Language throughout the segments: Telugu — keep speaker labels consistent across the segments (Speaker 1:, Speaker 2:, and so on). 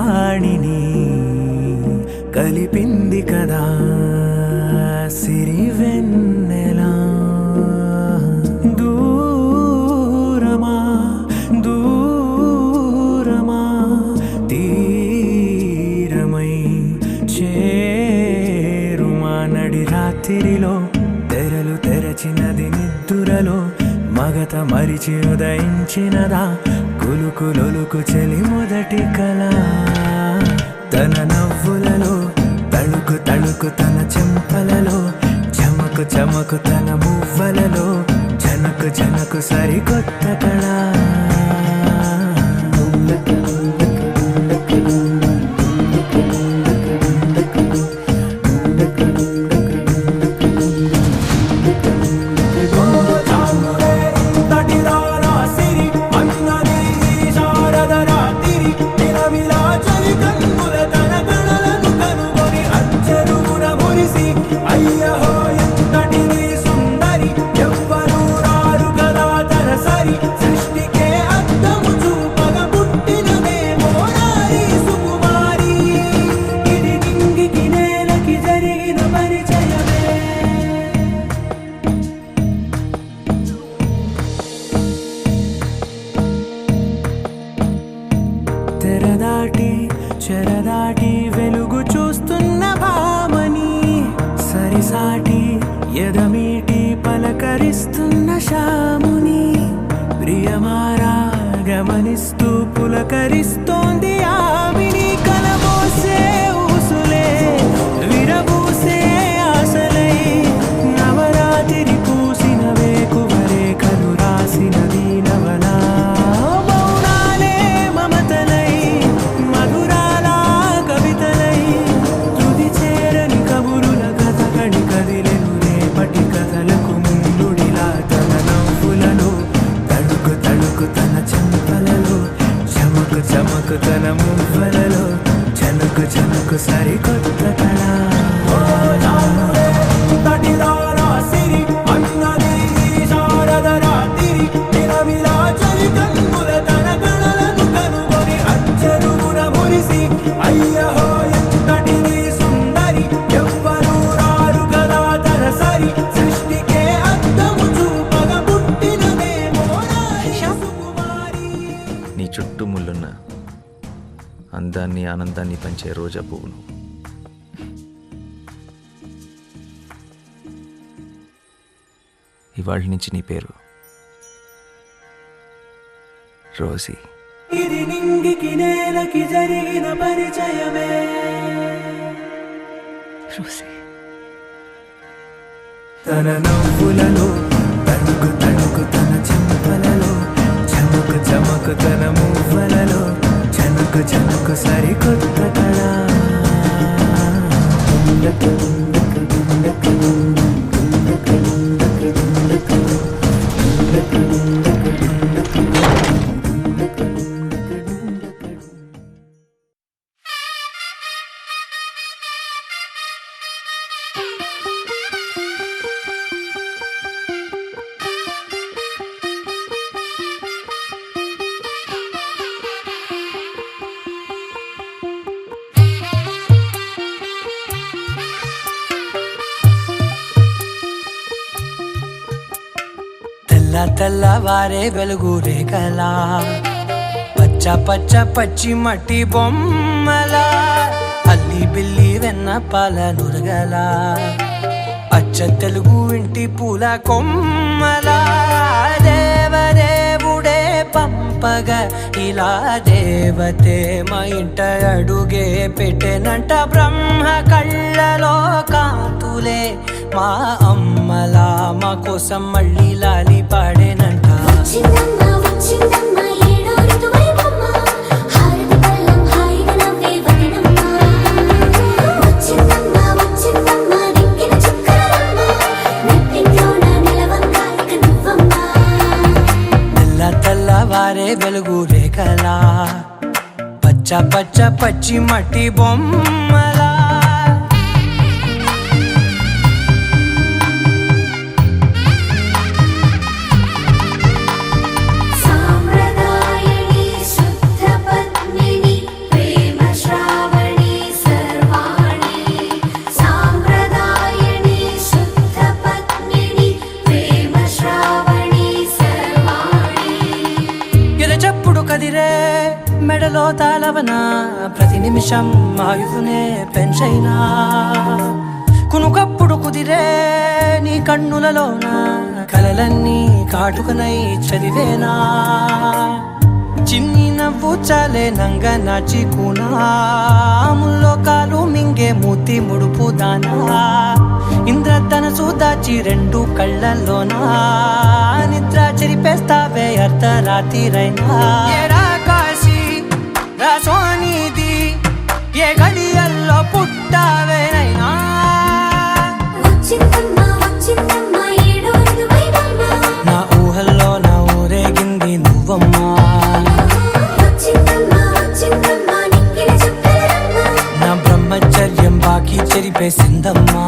Speaker 1: వాణిని కలిపింది కదా సిరివెన్నెలా. దూరమా దూరమా తీరమై చేరుమా నడి రాత్రిలో తెరలు తెరచినది నిద్దురలో మగత మరిచి ఉదయించినదా కులుకులొలుకు చెలి మొదటి కళ. తన నవ్వులలో తళుకు తళుకు తన చెంపలలో చమకు చమకు తన మువ్వలలో జనకు జనకు సరికొత్త కళ. తెరదాటి చెరదాటి వెలుగు చూస్తున్న భామని సరిసాటి ఎదమీటి పలకరిస్తున్న శాముని ప్రియమారా గమనిస్తూ పులకరిస్తోంది ఆవిని. కలబోసే ఊసులే విరబూసే ఆశలై నవరాత్రి పూసిన వేకువరే కలు రాసినది నవలా. చమకు తన మువ్వలలో జనకు జనకు సరికొత్త కళ.
Speaker 2: నీ చుట్టూ ముళ్ళున్న అందాన్ని ఆనందాన్ని పంచే రోజా పువ్వును. ఇవాళ నుంచి నీ పేరు రోజీ.
Speaker 1: ఇది నింగికి నేలకి జరిగిన పరిచయమే
Speaker 2: రోజీ.
Speaker 1: తన నవ్వులలో తణుకు తణుకు తన చెంపలలో చమకు చమకు తన మువ్వలలో జనకు జనకు సరికొత్త కళ. తెల్లవారే వెలుగు రేఖలా పచ్చ పచ్చ పచ్చి మట్టి బొమ్మలా అల్లి బిల్లి వెన్న పాల నురగలా అచ్చ తెలుగు ఇంటి పూల కొమ్మలా దేవదేవుడే పంపగా ఇలా దేవతే మా ఇంట అడుగే పెట్టెనంట. బ్రహ్మ కళ్ళలో కాంతులే మా అమ్మలా మా కోసం మళ్ళీ లాలి పాడేనంట. తెల్లవారే వెలుగు రేఖలా పచ్చ పచ్చ పచ్చి మట్టి బొమ్మలా.
Speaker 3: సాంప్రదాయని శుద్ధ పద్మిని ప్రేమ
Speaker 1: నిమిషం ఆయువునే పెంచైనా కునుకప్పుడు కుదిరే నీ కన్నులలోన కలలన్నీ కాటుకనై చదివేనా చిన్ని నవ్వు చాలే నంగ నాచి కూనాముల్లో కాలు మింగే మూతి ముడుపు దానా ఇంద్రధనసు దాచి రెండు కళ్ళల్లోనా నిద్ర చెరిపేస్తావే అర్ధరాత్రిరైనా ఏరా కాశీ రా సోనిది ఏ గడియల్లో పుట్టావేనైనా నా ఊహల్లో నా ఊరేగింది నువ్వమ్మా నా బ్రహ్మచర్యం బాకీ చెరిపేసిందమ్మా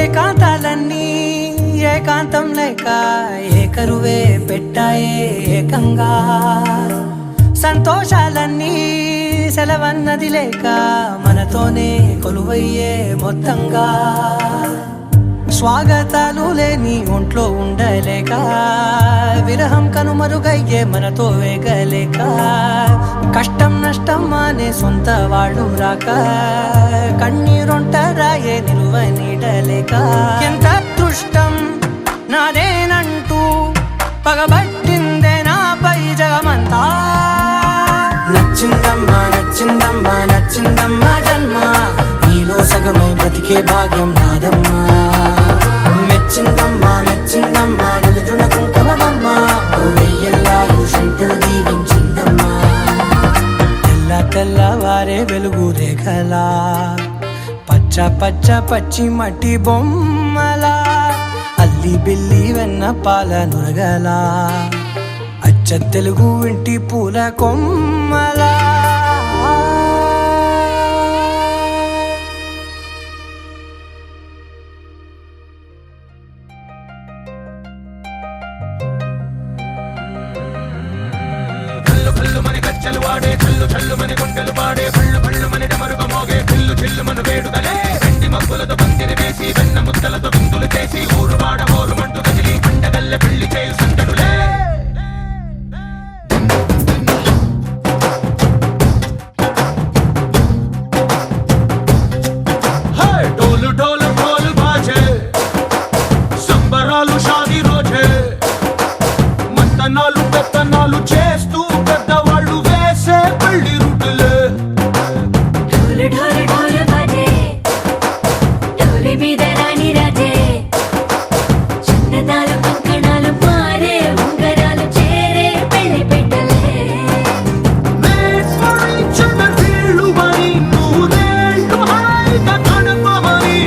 Speaker 1: ఏకాంతాలన్నీ ఏకాంతం లేక ఏకరువే పెట్టాయే ఏకంగా సంతోషాలన్నీ సెలవన్నది లేక మనతోనే కొలువయ్యే మొత్తంగా స్వాగతాలు లేని ఒంట్లో ఉండలేక విరహం కనుమరుగయ్యే మనతో వేగలేక కష్టం నష్టం అనే సొంత వాడు రాక కన్నీరొంటరాయే నిలువ నీడలేక ఎంత అదృష్టం నాదేనంటూ పగబట్టిందే నాపై జగమంతా నచ్చిందమ్మా నచ్చిందమ్మా నచ్చిందమ్మా జన్మ నీలో సగమై బ్రతికే భాగ్యం నాదమ్మా మెచ్చిందమ్మా మెచ్చిందమ్మా నిలుదున కుంకుమమ్మా వెయ్యల్లాలు శంకరు దీవించిందమ్మా తెల్ల తెల్లవారే వెలుగు రేఖలా పచ్చ పచ్చ పచ్చి మట్టి బొమ్మలా అల్లి బిల్లి వెన్న పాల నురగలా అచ్చ తెలుగు ఇంటి పూల కొమ్మలా
Speaker 3: కల్లు కల్లు మని కచ్చలు వాడే కల్లు చల్లు మని గుండెలు పాడే పళ్ళు పళ్ళు మని డమరుగ మోగే కల్లు చిల్లు మన వేడుదలే వెండి మబ్బులతో పందిరి వేసి వెన్న ముద్దలతో విందులు చేసి ఊరు వాడ ఊరు మంటు కదిలి పండగల్లె పెళ్లి చేయు సందడులే ढोल ढोल ढोल बाजे సంబరాలు షాదీ రోజే మంతనాలు పెత్తనాలు చేస్తూ పెద్దవాళ్ళు వేసే పెళ్లి రుట్టులే
Speaker 4: ढोल ढोल ढोल बाजे ढोली మీద రాణి రాజే చిన్నదాలు కంకణాలు మారే ఉంగరాలు చేరే పెళ్లి పెట్టలే
Speaker 3: వీళ్ళు మరి నూరేళ్ళు హాయిగా గడపమని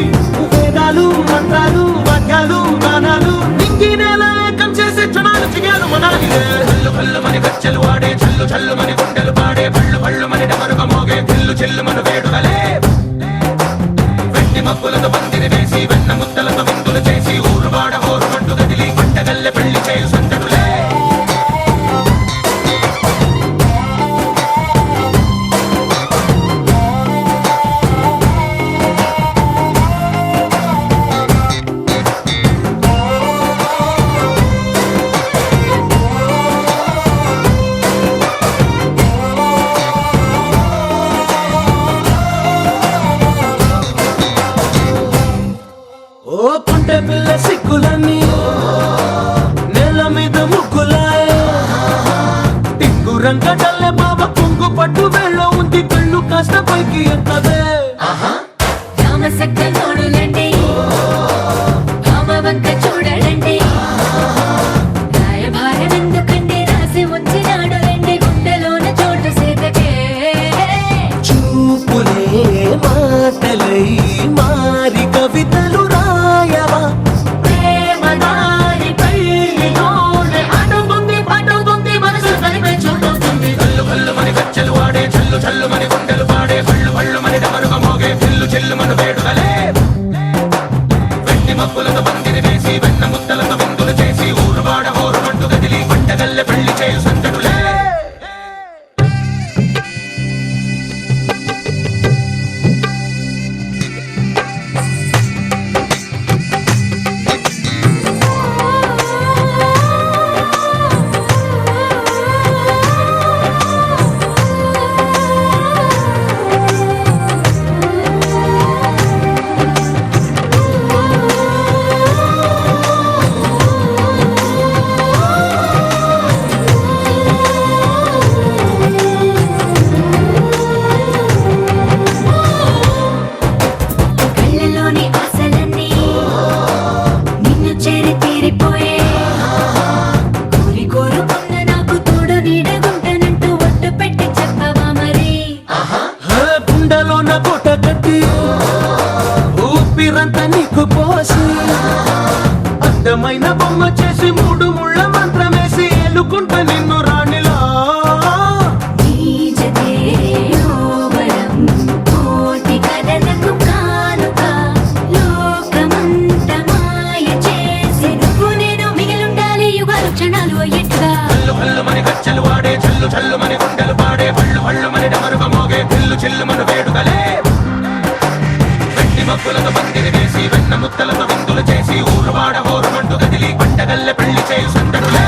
Speaker 3: వేదాలు మంత్రాలు వాక్యాలు గానాలు నింగి నేల ఏకం చేసే క్షణాలు చిగాలు మనాలిలే కల్లు కల్లు మని గచ్చెలు వాడే చల్లు చల్లు మని గుండెలు పాడే పళ్ళు పళ్ళు మని డమరుగ మోగే కిల్లు చిల్లు మన వేడుదలే వెండి మబ్బులతో పందిరి వేసి వెన్న ముద్దలతో విందులు చేసి ఊరు వాడ ఊరు మంటు కదిలి పంటగల్లె పెళ్లి చేయు సందడులే ఓ పుంటె పిల్ల సిక్కులన్నీ నేల మీద ముగ్గులాయే టింగు రంగడల్లె బాబ కుంగు పట్టు వెళ్ళ ఉంది కళ్ళు కాస్త పైకి ఎత్తదే
Speaker 4: రామసక్క నోడులండి భామవంక చూడలండి రాయభారం ఎందుకండి రాసి ఉంచినాడు రండి గుండెలోన చోటు సేతకే
Speaker 3: చూపులే మాటలై మారి కవితలు రాయవా
Speaker 4: ప్రేమదారి పెళ్లిలోనే అడుగుంది పట్టుకుంది మనసు కలిపే చూస్తుంది
Speaker 3: కల్లు కల్లు మని గచ్చెలు వాడే చల్లు చల్లు మని గుండెలు పాడే పళ్ళు పళ్ళు మని డమరుగ మోగే కిల్లు చిల్లు మన వేడుదలే వెండి మబ్బులతో పందిరి వేసి వెన్న ముద్దలతో విందులు చేసి ఊరు వాడ ఊరు మంటు కదిలి పంటగల్లె పెళ్లి చేయు సందడులే గుండెల్లోన కోట కట్టి ఊపిరంతా నీకు పోసి అందమైన బొమ్మ చేసి 3 ముళ్ళ మంత్రమేసి ఎలుకుంటా నిన్ను రాణిలా
Speaker 1: చల్లు వాడే చల్లు చల్లు మని గుండెలు పాడే పళ్ళు పళ్ళు మని డమరుక మోగే పిల్లు చిల్లు మన వేడుకలే వెండి మబ్బులతో పందిరి వేసి వెన్న ముత్తలతో విందులు చేసి ఊరు వాడ ఊరు మంటు కదిలి పంటగల్లె పెళ్లి చేయు సందడులే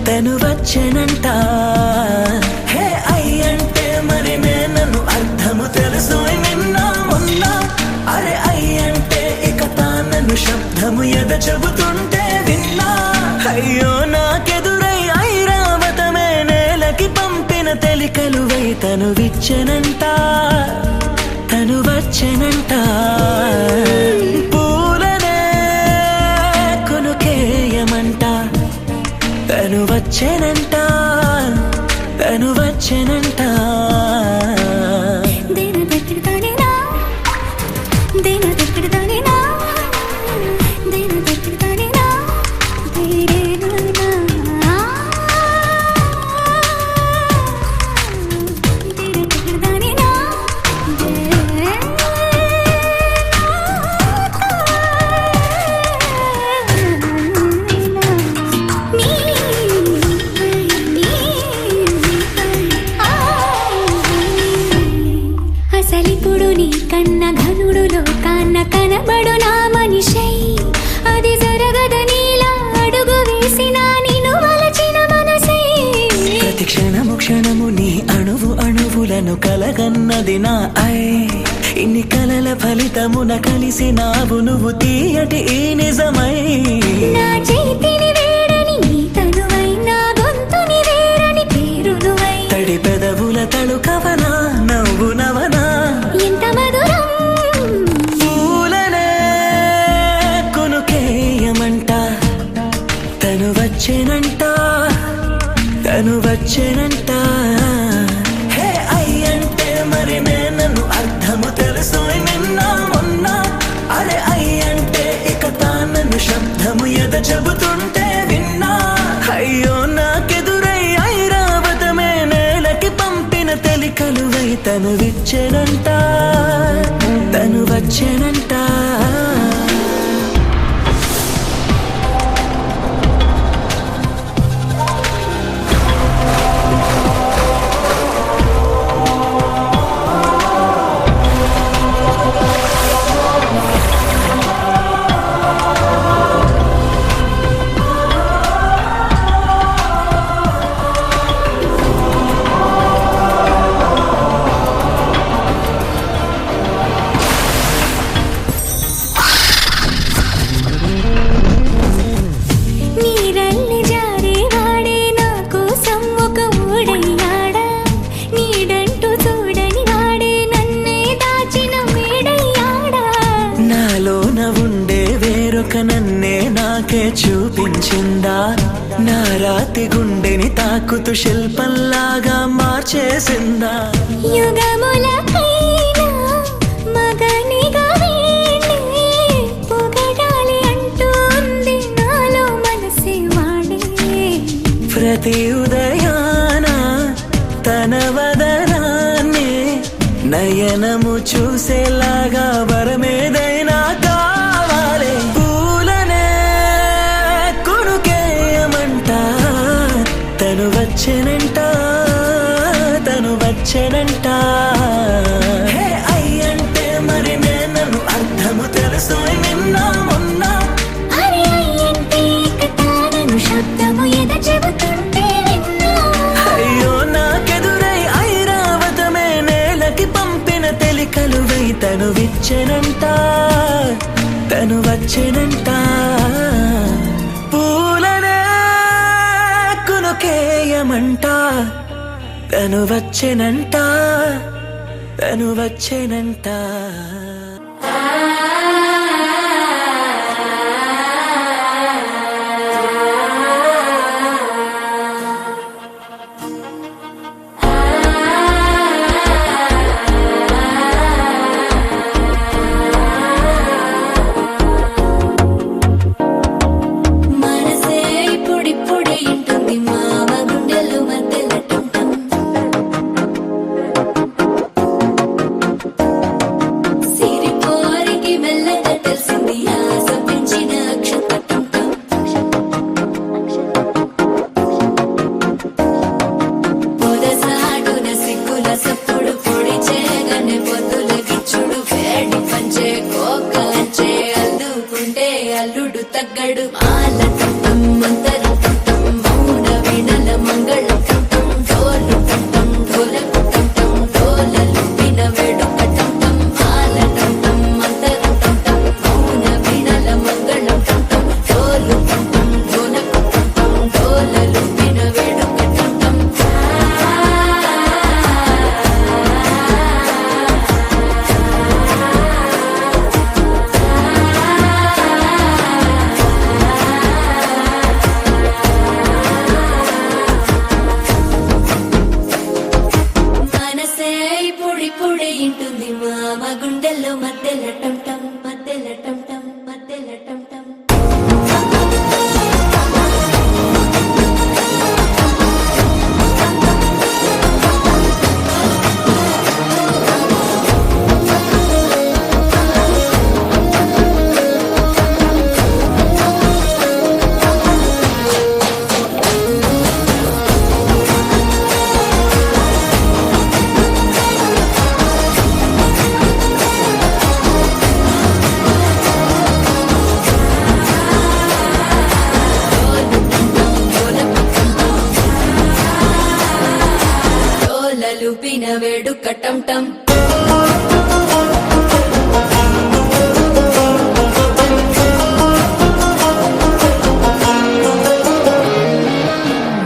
Speaker 3: తను వచ్చేనంట హే అయ్యంటే మరి నన్ను అర్థము తెలుసు నిన్న మొన్న అరే అయ్యంటే ఇక తానను శబ్దము ఎద చెబుతుంటే విన్నా అయ్యో నాకెదురై ఐరావతమే నేలకి పంపిన తెలికలువై తను విచ్చెనంట తను వచ్చేనంట తను వచ్చేనంట తను వచ్చేనంట
Speaker 4: దేన దగ్గరదానేనా దేన దగ్గరదానేనా దేన దగ్గరదానేనా దేరేనా దేన దగ్గరదానేనా అసలిప్పుడు నీ కన్న ఘనుడులో కాన్న కనబడు నా మనిషై అది జరగదనిలా అడుగు వేసిన నిన్ను వలచిన మనసై
Speaker 3: ప్రతి క్షణము క్షణము నీ అణువు అణువులను కలగన్నది నా ఐ ఇన్ని కలల ఫలితమున కలిసినావు నువ్వు తీయటి ఈ నిజమై
Speaker 4: నా చేతిని వేడని నీ తనువై నా గొంతుని వేరని పేరు నువ్వై
Speaker 3: తడి పెదవుల తళుకవనా నవ్వు నవనా
Speaker 4: ఎంత మధురం
Speaker 3: పూలనే కొనుకేయమంట తను వచ్చేనంట తను వచ్చేనంట హే అయ్యంటే మరి నన్ను అర్థము తెలుసు నిన్న మొన్న అరే అయ్యంటే ఇక తానను శబ్దము ఎద చెబుతుంటే విన్నా అయ్యో నాకెదురై ఐరావతమే నేలకి పంపిన తెలికలువై తను విచ్చెనంట తను వచ్చేనంట నన్నే నాకే చూపించిందా నా రాతి గుండెని తాకుతూ శిల్పంలాగా మార్చేసిందా
Speaker 4: యుగములకైనా మగనిగా వీణ్ణి పొగడాలి అంటూంది నాలో మనసే వాడే
Speaker 3: ప్రతి ఉదయాన తన వదనాన్ని నయనము చూసేలాగా వరమేదైనా కావాలి పూలనే కొనుకేయమంట తను వచ్చేనంట తను వచ్చేనంట హే అయ్యంటే మరి నన్ను అర్థము తెలుసు నిన్న తను వచ్చేనంట పూలనే కునుకేయమంట తను వచ్చేనంట తను వచ్చేనంట
Speaker 4: మనసే ఇప్పుడిప్పుడే ఇంటుంది మామ గుండెలు మధ్యలటం సిరిపోరికి మెల్లగా తెలిసింది ఆశ పెంచిన అక్షతటం పొదసాటున సిగ్గుల సప్పుడు పొడి చేయగానే పొద్దుల గిచ్చుడు వేడి పంచే కోకంచే అల్లుకుంటే అల్లుడు తగ్గడు మాల టంటం మంతరం టంటం మౌన వీణల మంగళం టంటం డోలు టంటం డోలకు టంటం డోలలు విన వేడుక టంటం మాల టంటం మంతరం టంటం మౌన వీణల మంగళం టంటం డోలు టంటం డోలకు టంటం డోలలు విన వేడుక టంటం మనసే ఇప్పుడిప్పుడే ఇంటుంది మామ గుండెల్లో మధ్యలటం టం మధ్యలటం టం మధ్యలటం టం డోలలు పిన వేడుక టం టం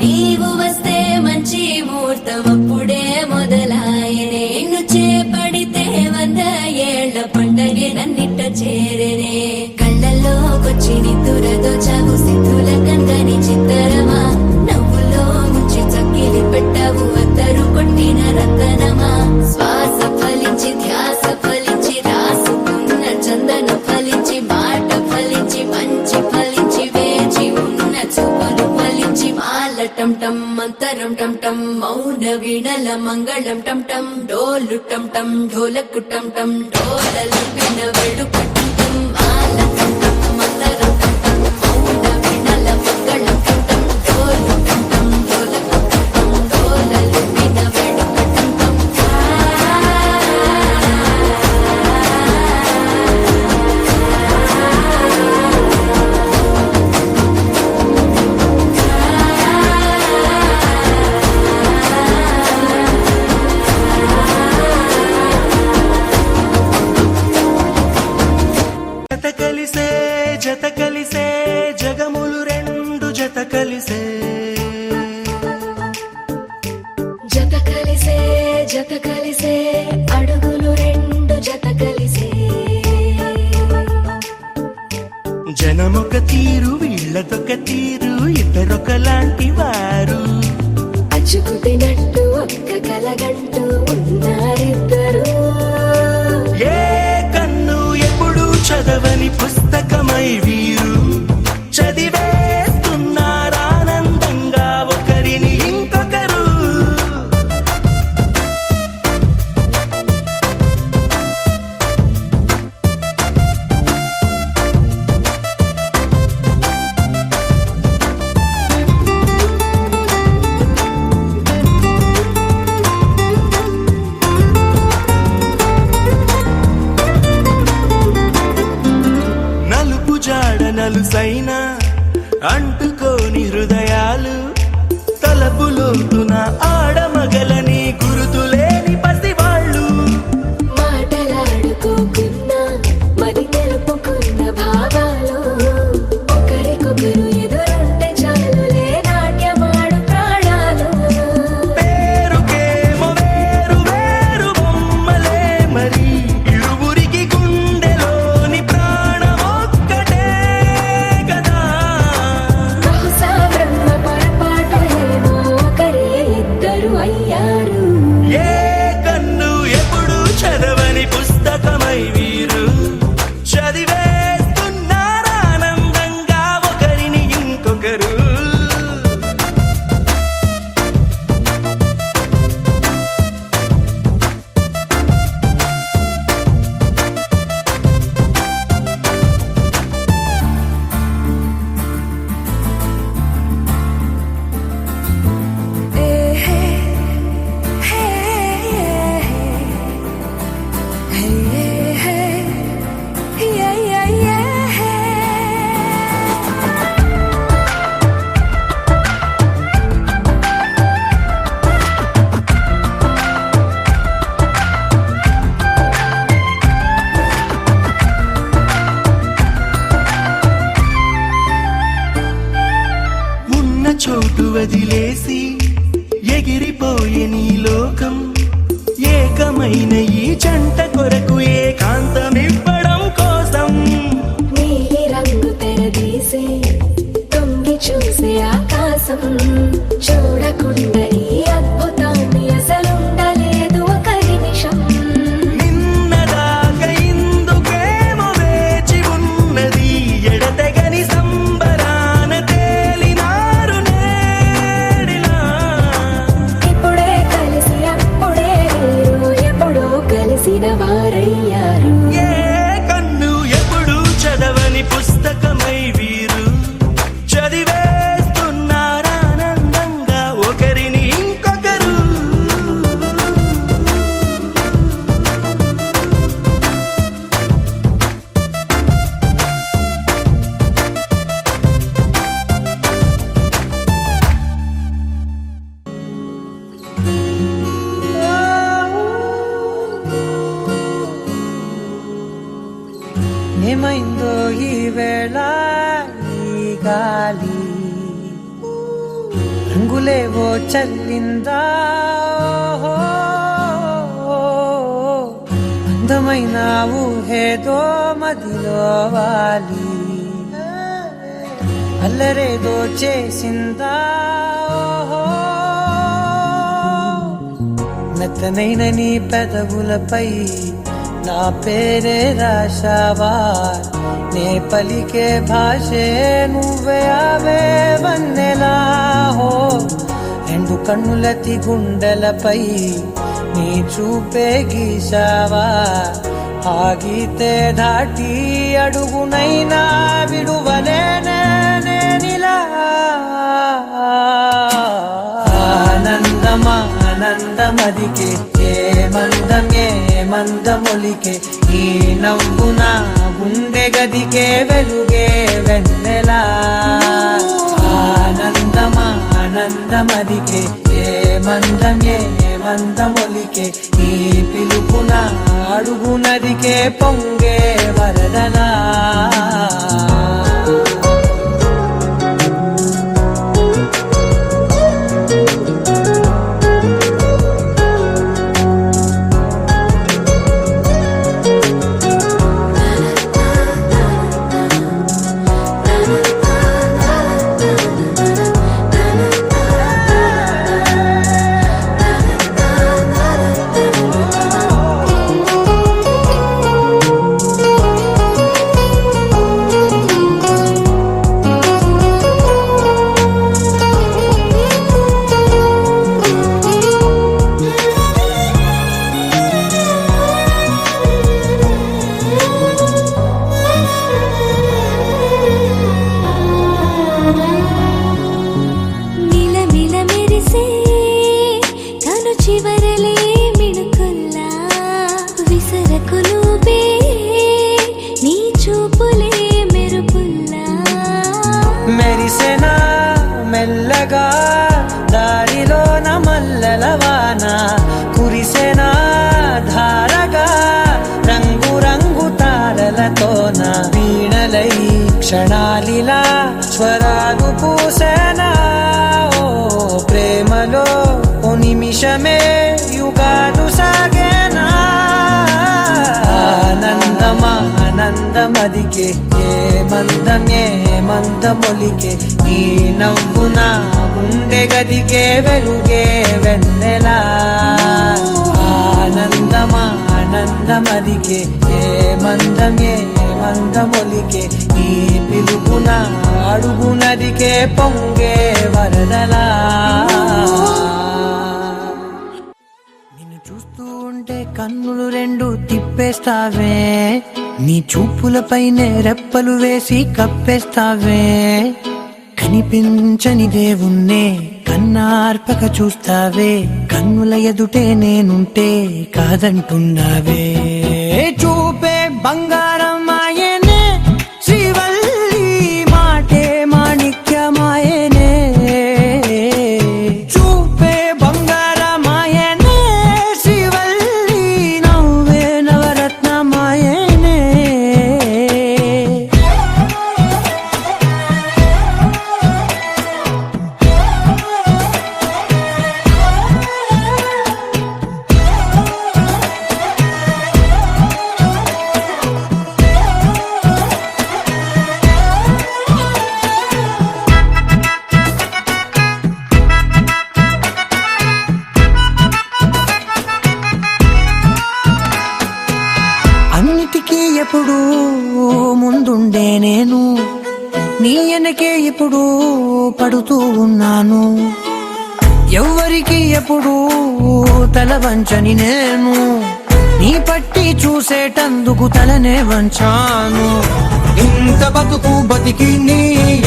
Speaker 4: నీవు వస్తే మంచి ముహూర్తం అప్పుడే మొదలాయనే నిన్ను చేపడితే 100 ఏళ్ల పండగే నన్నిట్ట చేరనే కళ్ళల్లోకొచ్చి నిద్దురతో చావు సిద్ధుల కందని చిత్తరమా నవ్వులో ముంచి చక్కిలి పెట్టావు అత్తరు కొట్టిన రతనమా శ్వాస ఫలించి ధ్యాస ఫలించి రాసుకున్న చందన ఫలించి మాట ఫలించి మంచి ఫలించి వేచి ఉన్న చూపులు ఫలించి మాల టం టం మంతరం టం టం మౌన వీణల మంగళం టం టం డోలు టం టం ఢోలకు టం టం డోలలు విన వేడుక టం టం మాల టం టం మంతరం టం టం మౌన వీణల మంగళం టం టం డోలు టం టం ఢోలకు టం టం డోలలు విన వేడుక టం టం
Speaker 3: జత కలిసే జగములు రెండు జత కలిసే
Speaker 4: జత కలిసే అడుగులు రెండు జత కలిసే
Speaker 3: జనమొక తీరు వీళ్ళదొక తీరు ఇద్దరొకలాంటి వారు
Speaker 4: అచ్చుకుతినట్టు ఒక్క కలగంటూ ఉన్నారిద్దరు
Speaker 3: ఏ కన్ను ఎప్పుడు చదవని పుస్తకమై వీరు చదివేస్తున్నారానందంగా ఒకరిని ఇంకొకరు నలుసైన అంటుకోని హృదయాలు తలపులోతున ఆడమగలని గురుతులేని పసివాళ్ళు
Speaker 4: మాటలాడుకోకున్నా మరి తెలుపుకున్న
Speaker 3: వదిలేసి ఎగిరిపోయే నీ లోకం ఏకమైన ఈ జంట కొరకు ఏకాంతమివ్వడం కోసం
Speaker 4: నీలి రంగు తెరదీసే తొంగి చూసే ఆకాశం చూడకుండా ఈ అద్భుతాన్ని అసలుండలేదు ఒక నిమిషం
Speaker 3: నిన్నదాకా ఇందుకేమో వేచి ఉన్నది ఎడతెగని సంబరాన తేలినారు నేడిలా
Speaker 4: ఇప్పుడే కలిసి అప్పుడే వీరు ఎప్పుడో కలిసిన వారయ్యారు
Speaker 3: ఏ కన్ను ఎప్పుడు చదవని పుస్తకమై వీరు చదివేస్తున్నారానందంగా ఒకరిని ఇంకొకరు
Speaker 5: ఏమైందో ఈ వేళ ఈ గాలి రంగులేవో చల్లిందా అందమైన ఊహేదో మదిలో వాలి అల్లరేదో చేసిందా మెత్తనైన నీ పెదవులపై నా పేరే రాశావా నే పలికే భాషే నువ్వే అవే వన్నెలా హో రెండు కన్నులతి గుండెలపై నీ చూపే గీశావా ఆగితే దాటి అడుగునైనా విడువలేనే నేనిలా ఆనందమా ఆనందమదికే ఏ మందమొలికే ఈ నవ్వున గుండె గదికే వెలుగే వెన్నెలా ఆనందమా ఆనందమదికే ఏ మందమొలికే ఈ పిలుపున అడుగునదికే పొంగే వరదలా మెరిసెనా మెల్లగా దారిలోన మల్లెలవాన కురిసెనా ధారగా రంగు రంగు తారలతోన వీణలై క్షణాలిలా స్వరాలు పూసేనా ఓ ప్రేమలో ఓ నిమిషమే యుగాలు సాగేనా ఆనందమా ఆనందమదికే ఏ మందమొలికే ఈ నవ్వున గుండె గదికే వెలుగే వెన్నెలా ఆనందమా ఆనందమదికే ఏ మందమొలికే ఈ పిలుపున అడుగునదికే పొంగే వరదలా నిన్ను చూస్తూ ఉంటే కన్నులు రెండు తిప్పేస్తావే నీ చూపులపైనే రెప్పలు వేసి కప్పేస్తావే కనిపించని దేవుణ్ణే కన్నార్పక చూస్తావే కన్నుల ఎదుటే నేనుంటే కాదంటున్నావే చూపే బంగారం ఆయనే శ్రీవల్లి మాటే మాణిక్యమాయనే చూపే బంగారమాయనే శ్రీవల్లి నవ్వే నవరత్నమాయనే ముందుండే నేను నీ వెనకే ఇప్పుడు పడుతూ ఉన్నాను. ఎవ్వరికి ఎప్పుడు తల వంచని నేను నీ పట్టి చూసేటందుకు తలనే వంచాను. ఇంత బతుకు బతికి నీ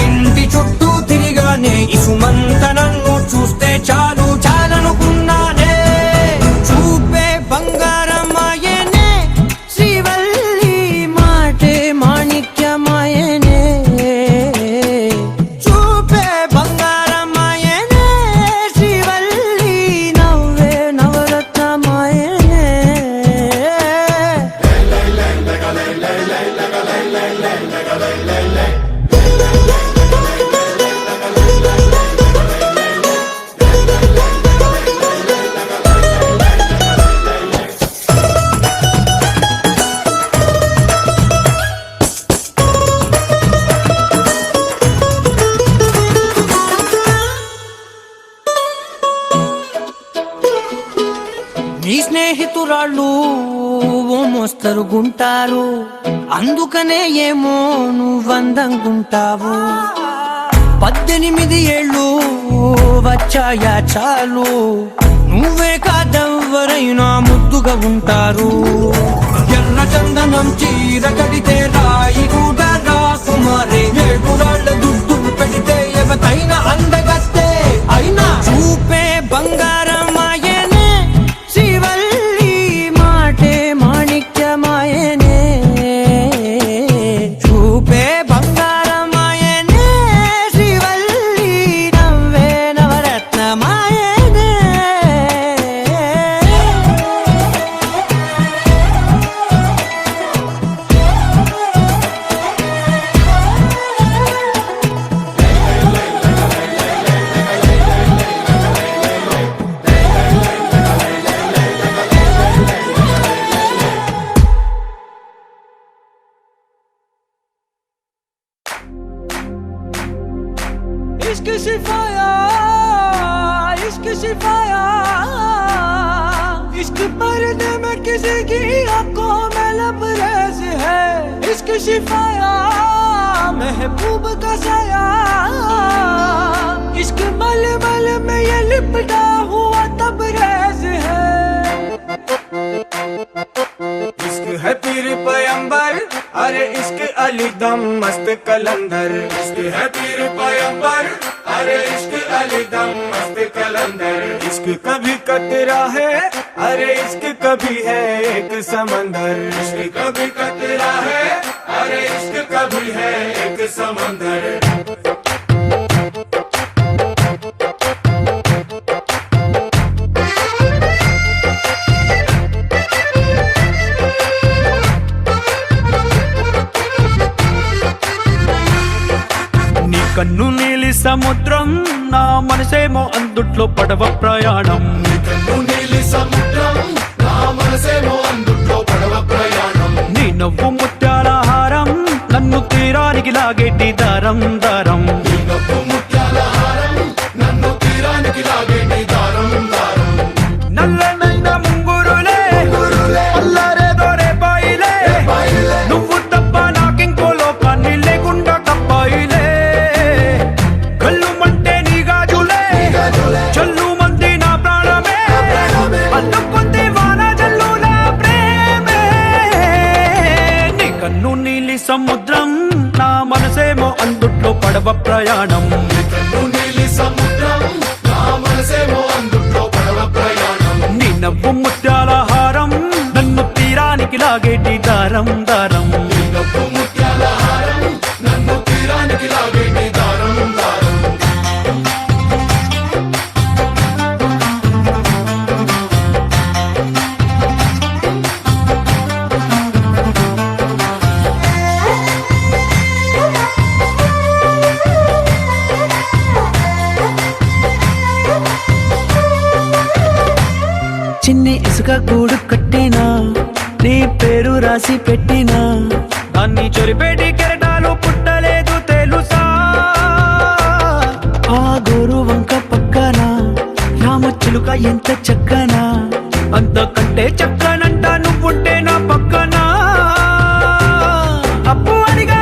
Speaker 5: ఇంటి చుట్టూ తిరిగానే ఇసుమంత నన్ను చూస్తే చాలు చాలనుకున్నానే. చూపే బంగారమాయనే శ్రీవల్లి మాటే మాణిక్యమాయనే. చూపే బంగారమాయనే శ్రీవల్లి నవ్వే నవరత్నమాయనే. నీ స్నేహితురాళ్ళు ఓ మోస్తరుగుంటారు, అందుకనే ఏమో నువ్వందంగుంటావు. 18 ఏళ్ళు వచ్చాయా చాలు, నువ్వే కాదెవ్వరైనా ముద్దుగా ఉంటారు. ఎర్ర చందనం చీర కడితే రాయి కూడా రాకుమారే, ఏడురాళ్ళ దుడ్డు పెడితే ఎవతైనా అందగత్తే అయినా. చూపే బంగారమాయనే శ్రీవల్లి మాటే మాణిక్యమాయనే. చూపే బంగారమాయనే శ్రీవల్లి నవ్వే నవరత్నమాయనే. इश्क सिफाया इश्क सिफाया, इश्क पर्दे में किसी की आंखों में लबरेज है. इश्क सिफाया महबूब का साया, इश्क मलमल में ये लिपटा हुआ तबरेज है. इश्क है पीर पैगंबर, अरे इश्क अली दम मस्त कलंदर. इश्क है पीर पैगंबर, अरे इश्क अली दम मस्त कलंदर. इश्क कभी कतरा है, अरे इश्क कभी है एक समंदर. इश्क कभी कतरा है, अरे इश्क कभी है एक समंदर.
Speaker 6: కన్ను నీలి సముద్రం, నా మనసేమో అందుట్లో పడవ ప్రయాణం.
Speaker 1: కన్ను నీలి సముద్రం, నా మనసేమో అందుట్లో పడవ ప్రయాణం.
Speaker 6: నీ నవ్వు ముత్యాల హారం, నన్ను తీరానికి లాగేటి దారం దారం.
Speaker 1: నీ నవ్వు ముత్యాల హారం, నన్ను తీరానికి లాగేటి దారం దారం.
Speaker 6: నల్లనైన ముంగురులే అల్లారేదో రేపాయిలే, నువ్వు తప్ప నాకింకో లోకాన్ని లేకుండా కప్పాయిలే. కళ్ళుమంటే నీ గాజులే చల్లు మంది నా ప్రాణమే, అల్లుకుంది వాన జల్లుల ప్రేమే. నీ కన్ను నీలి సముద్రం, నా మనసేమో అందుట్లో పడవ ప్రయాణం.
Speaker 1: కన్ను నీలి సముద్రం, నా మనసేమో అందుట్లో పడవ ప్రయాణం.
Speaker 6: నీ నవ్వు ముత్యాల హారం, నన్ను తీరానికి లాగేటి దారం దారం.
Speaker 1: నీ నవ్వు ముత్యాల హారం, నన్ను తీరానికి లాగేటి దారం దారం.
Speaker 5: చిన్ని ఇసుక గూడు కట్టినా, నీ పేరు రాసి పెట్టినా,
Speaker 6: దాన్ని చొరిపేటి కెరటాలు పుట్టలేదు తెలుసా.
Speaker 5: ఆ గోరు వంక పక్కన రామచిలుక ఎంత చక్కనా,
Speaker 6: అంతకంటే చక్కనంట నువ్వుంటే నా పక్కన. అప్పు అడిగా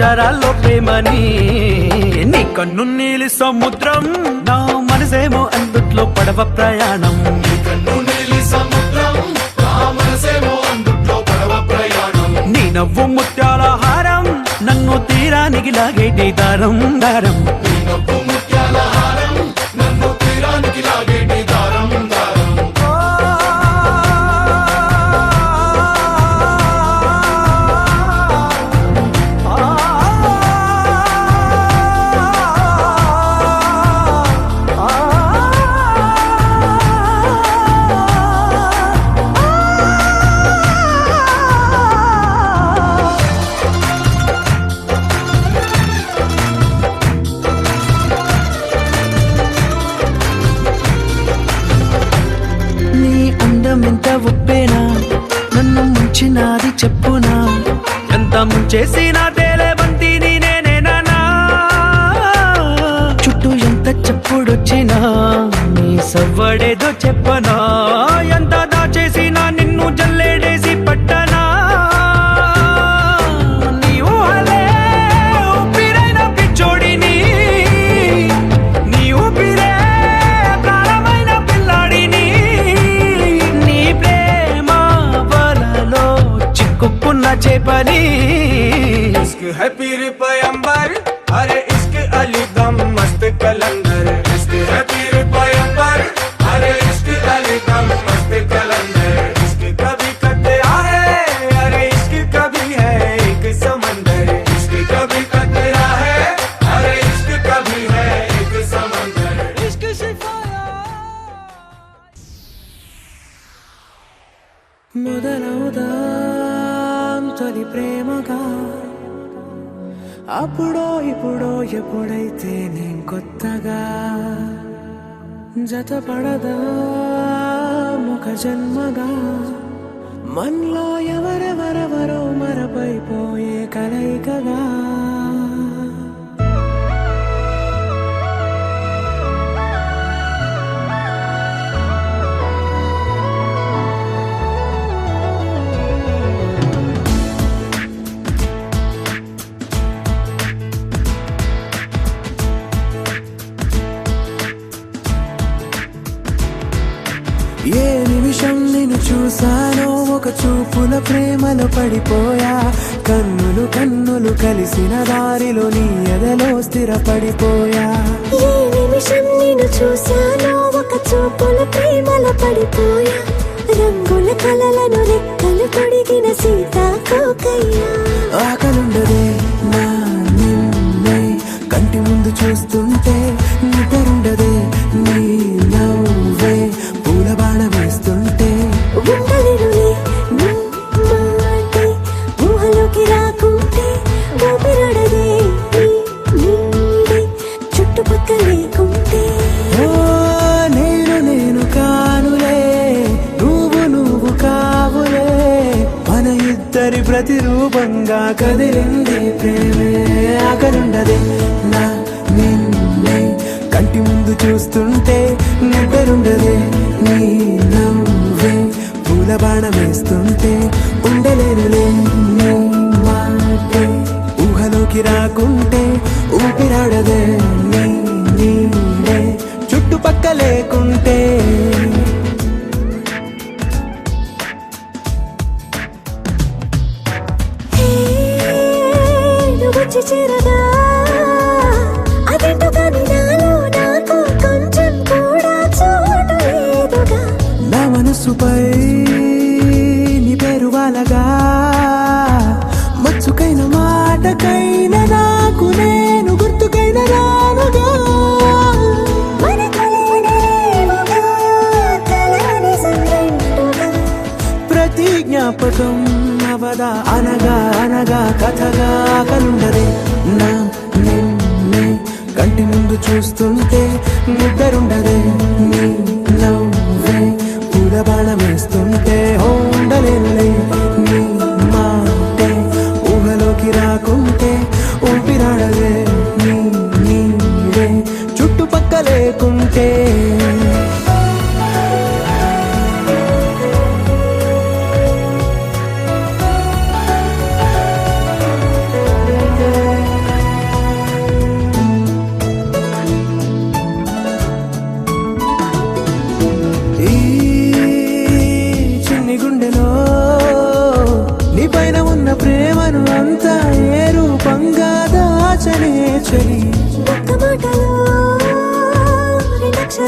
Speaker 6: అక్షరాల్లో ప్రేమని. నీ కన్ను నీలి సముద్రం, నా మనసేమో అందుట్లో పడవ ప్రయాణం. నీ నవ్వు ముత్యాల హారం, నన్ను తీరానికి లాగేటి దారం దారం. ఎంత ఉప్పేనా నన్ను ముంచినాది చెప్పునా, ఎంత ముంచేసినా తేలేవంతిని నేనేనా. చుట్టూ ఎంత చెప్పుడొచ్చినా నీ సవ్వడేదో చెప్పనా, ఎంత దాచేసినా నిన్ను జల్లేడేసి పట్టనా. నీ ఊహలే ఊపిరైన పిచ్చోడిని, నీ ఊపిరే ప్రాణమైన పిల్లాడిని. కుప్పున్న చేపని.
Speaker 5: इश्क है पीर पैगंबर, अरे इश्क अली दम मस्त कलंदर. इश्क है पीर पैगंबर, अरे इश्क अली दम मस्त कलंदर. इश्क कभी कतरा है, अरे इश्क कभी है एक समंदर. इश्क कभी कतरा है, अरे इश्क कभी है एक समंदर. इश्क सिखाया
Speaker 3: మొదలవుదాం తొలి ప్రేమగా, అప్పుడో ఇప్పుడో ఎప్పుడైతే నేను కొత్తగా జతపడదా ఒక జన్మగా. మనలో ఎవరెవరెవరో మరపైపోయే కలయికగా. ఏ నిమిషం నేను చూసానో ఒక చూపుల ప్రేమలో పడిపోయా. కన్నులు కన్నులు కలిసిన దారిలో నీ ఎదలో స్థిరపడిపోయా.
Speaker 7: ఏ నిమిషం నేను చూసానో ఒక చూపుల ప్రేమలో పడిపోయా. రంగుల కలలను రెక్కలు పొడిగిన సీతాకోకయ్యా.
Speaker 3: ఆకలుండదే నా నిన్నే కంటి ముందు చూస్తుంటే, నిద్రుండదే నీ నవ్వే పూల బాణ వేస్తుంటే.
Speaker 7: ఉండలేనులే నీ మాటే ఊహలోకి రాకుంటే, ఊపిరాడదే నీ నీడే చుట్టుపక్కల లేకుంటే.
Speaker 3: ఓ నేను నేను కానులే, నువ్వు నువ్వు కావులే, మన ఇద్దరి ప్రతిరూపంగా కదిలింది ప్రేమే. ఆకలుండదే నా నిన్నే కంటి ముందు చూస్తుంటే, నిద్రుండదే నీ నవ్వే పూల బాణం వేస్తుంటే. ఉండలేనులే నీ మాటే ఊహలోకి రాకుంటే, ఊపిరాడదే నీ నీడే చుట్టుపక్క లేకుంటే.
Speaker 7: వచ్చి చేరగా అదేంటో కానీ నాలో నాకు కొంచెం కూడా చోటు లేదుగా.
Speaker 3: నా మనసుపై నీ పేరు వాలగా, మచ్చుకైన మాటకైన నాకు నేను గుర్తుకైన రానుగా.
Speaker 7: మన కలనేముగా కలని సంగంటుగా,
Speaker 3: ప్రతి జ్ఞాపకం అవదా అనగా అనగా కథగా. కలుండదే నా నిన్నే కంటి ముందు చూస్తుంటే, నిద్రుండదే నీ నవ్వే పూల బాణం వేస్తుంటే. ఉండలేనులే నీ మాటే ఊహలోకి రాకుంటే, ఊపిరాడదే నీ నీడే చుట్టుపక్క లేకుంటే.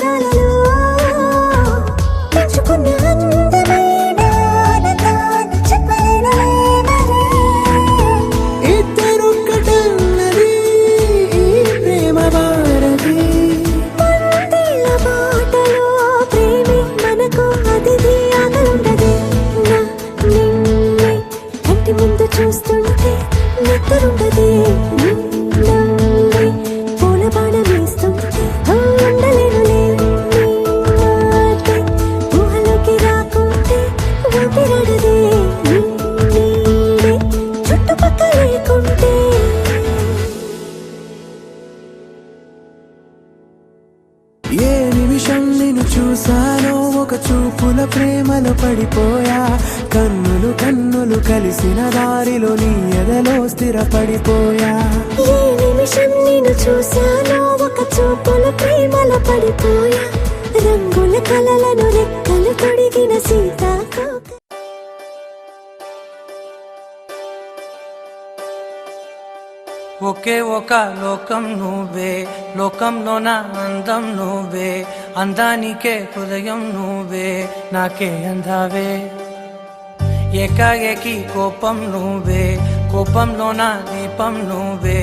Speaker 7: నరాలలో పెంచుకున్న అందమైన ఆనందాన్ని చెప్పలేనులే మరి.
Speaker 3: ఇద్దరొక్కటన్నది ఈ ప్రేమ భారతి.
Speaker 7: పందిళ్ళ బాటలో ప్రేమే మనకు అతిథి ఆగలుండదే. నా నిన్నే కంటి ముందు చూస్తుంటే నిద్రుండదే. నిన్నే పూల బాణం వేస్తుంటే ఉండలేనులే. నీ మాటే ఊహలోకి రాకుంటే ఊపిరాడదే. నీ నీడే చుట్టుపక్కల లేకుంటే.
Speaker 3: ఏ నిమిషం నిన్ను చూసానో ఒక చూపుల ప్రేమలో పడిపోయా. కన్నులు కన్నులు కలిసిన దారిలో నీ ఎదలో స్థిరపడిపోయా.
Speaker 7: ఏ నిమిషం నేను చూశానో ఒక చూపుల ప్రేమలో పడిపోయా. రంగుల కలలను రెక్కలు తొడిగిన సీతాకోక.
Speaker 6: ఒకే ఒక లోకం నువ్వే, లోకంలో నా అందం నువ్వే, అందానికే హృదయం నువ్వే, నాకే అందావే. ఏకాఏకి కోపం నువ్వే, కోపంలో నా దీపం నువ్వే,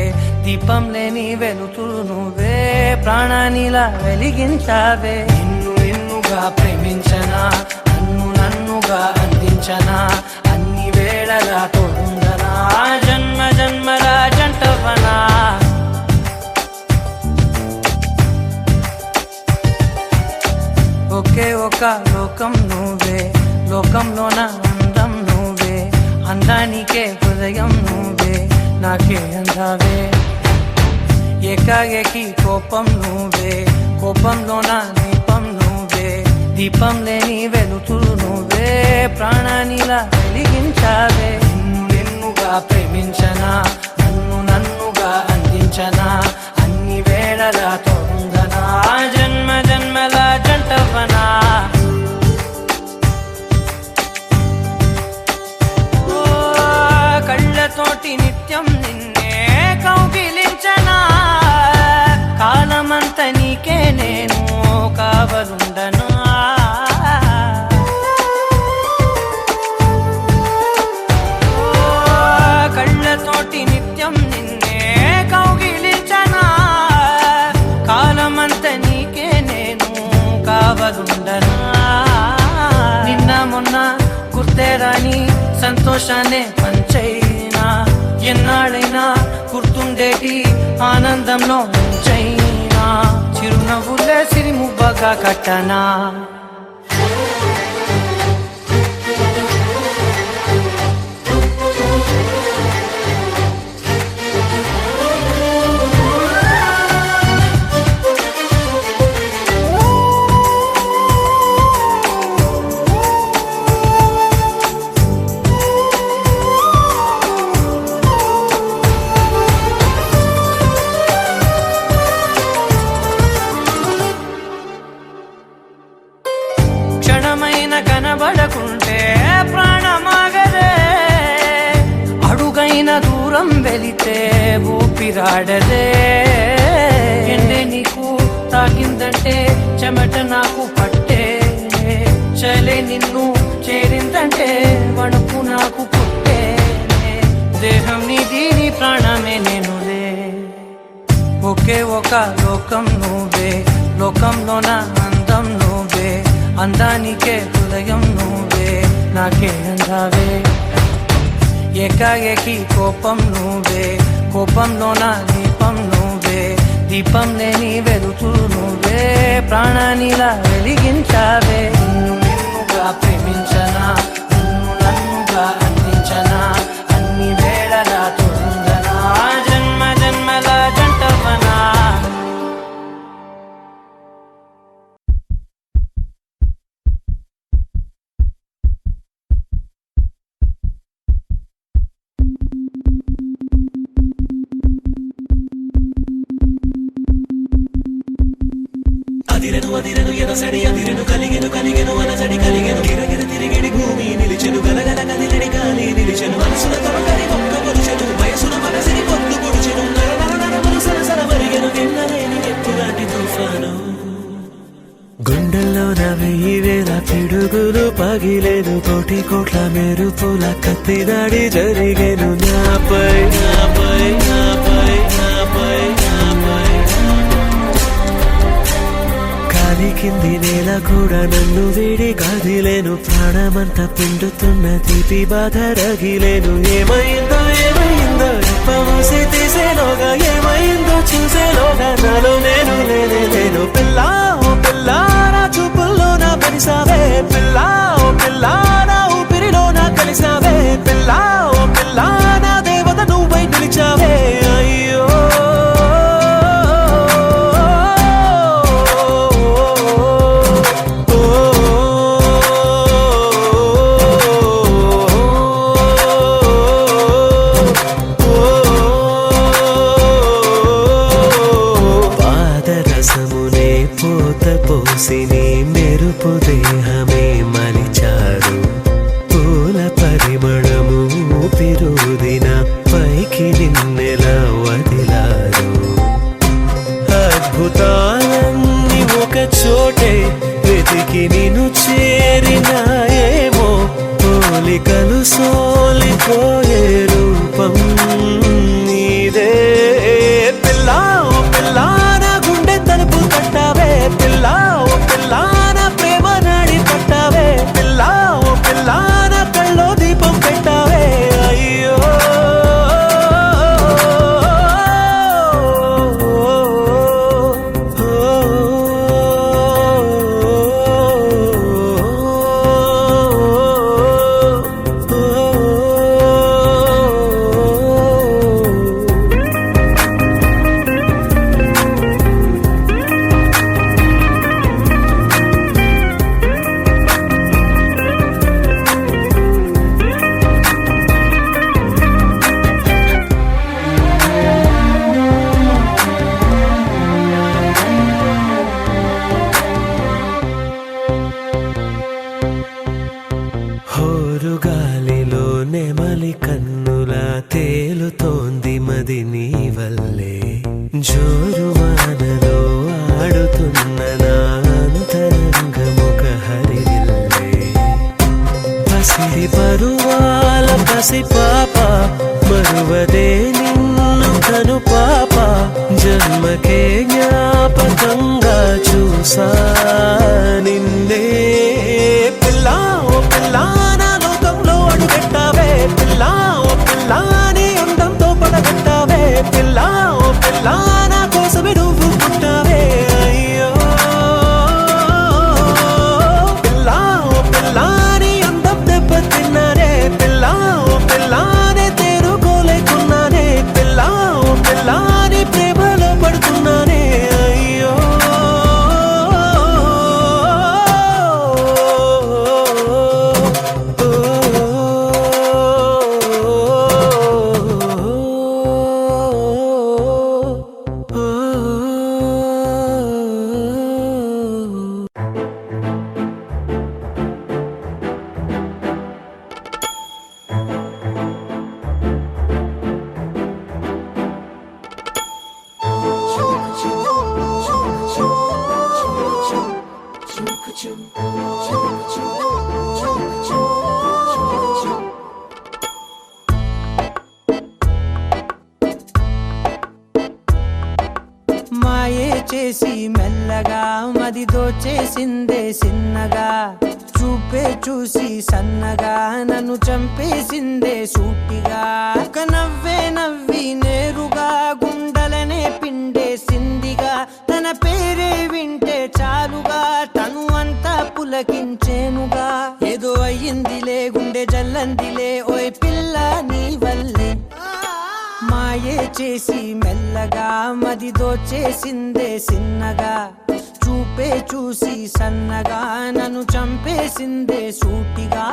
Speaker 6: దీపం లేని వెలుతురు నువ్వే, ప్రాణానిలా వెలిగించావే. నిన్ను నిన్నుగా ప్రేమించనా, నన్ను నన్నుగా అందించనా, అన్ని వేళలా తోడుందనా, జన్మ జన్మల జంటవనా. ఒకే ఒక లోకం నువ్వే, లోకంలో నా అందం నువ్వే, అందానికే హృదయం నువ్వే, నాకే అందావే. ఏకాఏకి కోపం నువ్వే, కోపంలో నా దీపం నువ్వే, దీపం లేని వెలుతురు నువ్వే, ప్రాణానిలా వెలిగించావే. నిన్ను నిన్నుగా ప్రేమించనా, నన్ను నన్నుగా అందించనా, అన్ని వేళలా తోడుందనా, జన్మ జన్మల జంటవనా. ఓ కళ్ళతోటి నిత్యం నిన్నే కౌగిలించనా, కాలమంత నీకే నేను కావలుండనా. కళ్ళతోటి నిత్యం నిన్నే కౌగిలించనా, కాలమంత నీకే నేను కావలుండనా. నిన్న మొన్న గుర్తే రాని సంతోషాన్ని పంచైనా, ఎన్నాళ్ళైనా గుర్తుండేటి ఆనందంలో ముంచైనా, చిరునవ్వులే సిరిమువ్వగా కట్టనా. క్షణమైన కనబడకుంటే ప్రాణమాగదే, అడుగైన దూరం వెళితే ఊపిరాడదే. ఎండే నీకు తాకిందంటే చెమట నాకు పట్టే, చలే నిన్ను చేరిందంటే వణుకు నాకు పుట్టే. దేహం నీది నీ ప్రాణమే నేనులే. ఒకే ఒక లోకం నువ్వే, లోకంలో నా అందం నువ్వే, అందానికే హృదయం నువ్వే, నాకే అందావే. ఏకాఏకి కోపం నువ్వే, కోపంలో నా దీపం నువ్వే, దీపం లేని వెలుతురు నువ్వే, ప్రాణానిలా వెలిగించావే. నిన్ను నిన్నుగా ప్రేమించనా, నన్ను నన్నుగా అందించనా, అన్ని వేళలా తోడుందనా, జన్మ జన్మల జంటవనా.
Speaker 3: అదిరెను అదిరెను ఎనసడి అదిరెను కలిగెను కలిగెను అనసడి కలిగెను గిరగిర తిరిగిడి భూమి నిలిచెను గలగల కదిలిడి గాలి నిలిచెను మనసుల తొలకరి ఒక్క పొడిచెను వయసుల మనసిని పొద్దు పొడిచెను నరనరములు సరసర మరిగెను నిన్నలేని ఎత్తులాంటి తుఫాను. గుండెల్లోన 1000 పిడుగులు పగిలేను, కోటి కోట్ల మెరుపుల కత్తి దాడి జరిగేను నాపై నాపై నాపై నాపై నాపై. కాలి కింది నేల కూడా నన్ను వీడి కదిలేను, ప్రాణమంతా పిండుతున్న తీపి బాధ రగిలేను. ఏమైందో ఏమైందో ఎప్పమూసి తీసేలోగా, ఏమైందో చూసేలోగా నాలో నేను లేను. పిల్ల ఓ పిల్ల నా చూపుల్లో నా పరిసావే, పిల్ల ఓ పిల్ల నా ఊపిరిలో నా కలిసావే, పిల్ల ఓ పిల్ల నా దేవత నువ్వై నిలిచావే. అయ్యో పాదరసమునే పోత పోసి నీ మెరుపు దేహమే మలిచారు, పూల పరిమళము ఊపిరుదిన పైకి నిన్నెలా వదిలారు. అద్భుతాలన్నీ ఒక చోటే వెతికి నిన్ను చేరినాయేమో, పోలికలు సోలిపోయే రూపం నీదే. పిల్ల ఓ పిల్ల నా గుండె తలుపు కట్టావే, పిల్ల ఓ పిల్ల నా ప్రేమ నాడి పట్టావే, పిల్ల ఓ పిల్ల నా కళ్ళో దీపం పెట్టావే. అయ్యో హోరుగాలిలో నెమలి కన్నులా తేలుతోంది మది నీ వల్లే, జోరువానలో ఆడుతున్న నా అంతరంగముఖ హరివిల్లే. పసిడి పరువాల పసి పాప మరువదే నిన్ను కను పాప, జన్మకే జ్ఞాపకంగా చూసా నిన్నే. పిల్ల ఓ పిల్ల నా లోకంలో అడుగెట్టావే, పిల్ల ఓ పిల్ల నీ అందంతో పడగట్టావే, పిల్ల ఓ పిల్ల నా కోసమే నువ్వు పుట్టావే. అయ్యో పిల్ల ఓ పిల్ల నీ అందం దెబ్బతిన్నానే, పిల్ల ఓ పిల్ల నే తేరుకోలేకున్నానే, పిల్ల ఓ పిల్ల నీ ప్రేమలో పడుతున్నానే. అయ్యో
Speaker 6: మాయే చేసి మెల్లగా మది దోచేసిందే సిన్నగా, చూపే చూసి సన్నగా నన్ను చంపేసిందే సూటిగా. ఒక నవ్వే నవ్వి నేరుగా గుండెలనే పిండేసిందిగా, తన పేరే వింటే చాలుగా తను అంతా పులకించేనుగా. ఏదో అయ్యిందిలే గుండె జల్లందిలే ఓయ్ పిల్ల నీ వల్లే, మాయే చేసి మెల్లగా మది దోచేసిందే సిన్నగా, చూపే చూసి సన్నగా నన్ను చంపేసిందే సూటిగా.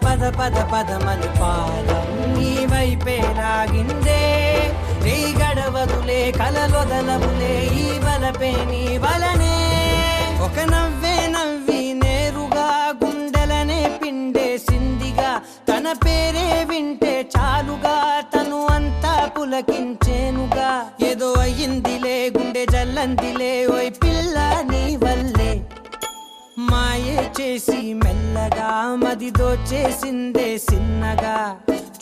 Speaker 6: పద పద పదమని పాదం నీ వైపే లాగిందే నీ గడవదులే కలలొదలవులే ఈ వలపే నీ వలనే ఒక నవ్వే నవ్వి నేరుగా గుండెలనే పిండేసిందిగా తన పేరే వింటే చాలుగా తను అంతా పులకించేనుగా ఏదో అయ్యిందిలే గుండె జల్లందిలే ఓయ్ పిల్ల నీ వల్లే మాయే చేసి మెల్లగా మది దోచేసిందే సిన్నగా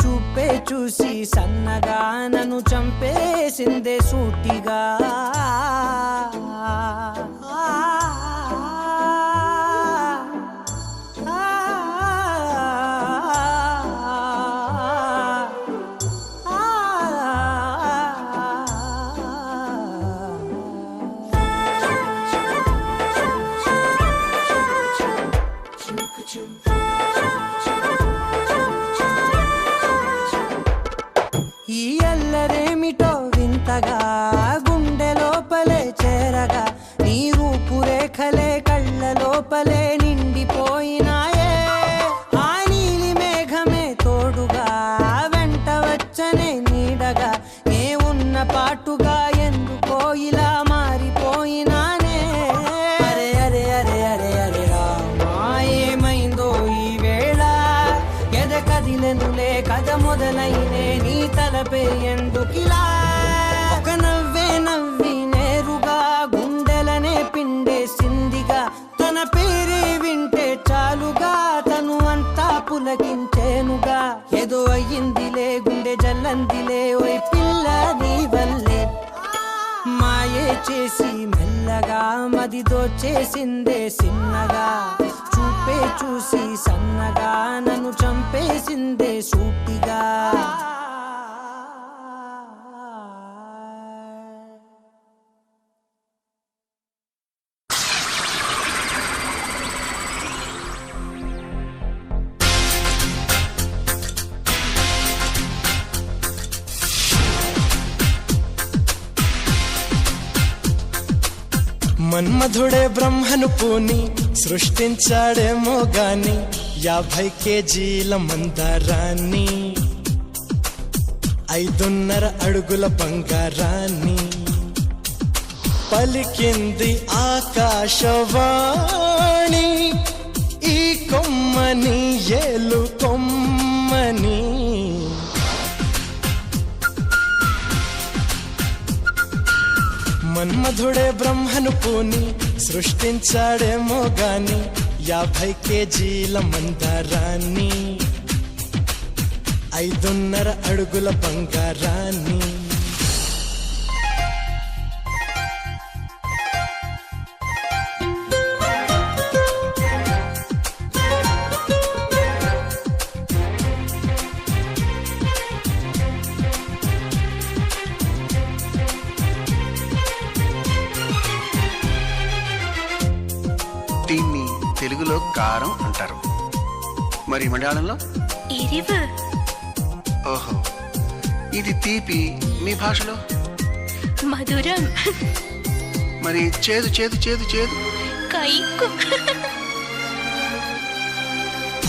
Speaker 6: చూపే చూసి సన్నగా నన్ను చంపేసిందే సూటిగా ఈ అల్లరేమిటో వింతగా గుండె లోపలే చేరగా నీ రూపురేఖలే కళ్ళ లోపలే నిండిపోయినాయే ఆ నీలి మేఘమే తోడుగా వెంట వచ్చనే నీడగా ఏ ఉన్న పాటుగా ఎందుకో ఇలా మారిపోయినానే అరే అరే అరే అరే అరే రామా ఏమైందో ఈ వేళ ఎద కదిలెనులే కథ మొదలైనే నీ తలపే ఎందుకిలా ఒక నవ్వే నవ్వి నేరుగా గుండెలనే పిండేసిందిగా తన పేరే వింటే చాలుగా తను అంతా పులకించేనుగా ఏదో అయ్యిందిలే గుండె జల్లందిలే ఓయ్ పిల్ల నీ వల్లే మాయే చేసి మెల్లగా మది దోచేసిందే సిన్నగా చూపే చూసి సన్నగా నన్ను చంపేసిందే సూటిగా
Speaker 8: మన్మధుడే బ్రహ్మను పూని సృష్టించాడేమో గాని 50 కేజీల మందారాన్ని 5.5 అడుగుల బంగారాన్ని పలికింది ఆకాశవాణి ఈ కొమ్మని ఏలు కొమ్మని మన్మధుడే బ్రహ్మను పూని సృష్టించాడేమో గాని 50 కేజీల మందారాన్ని 5.5 అడుగుల బంగారాన్ని
Speaker 9: దీన్ని తెలుగులో కారం అంటారు, మరి మలయాళంలో
Speaker 7: ఎరివు.
Speaker 9: ఓహో, ఇది తీపి మీ భాషలో
Speaker 7: మధురం.
Speaker 9: మరి చేదు చేదు చేదు చేదు
Speaker 7: కైకు.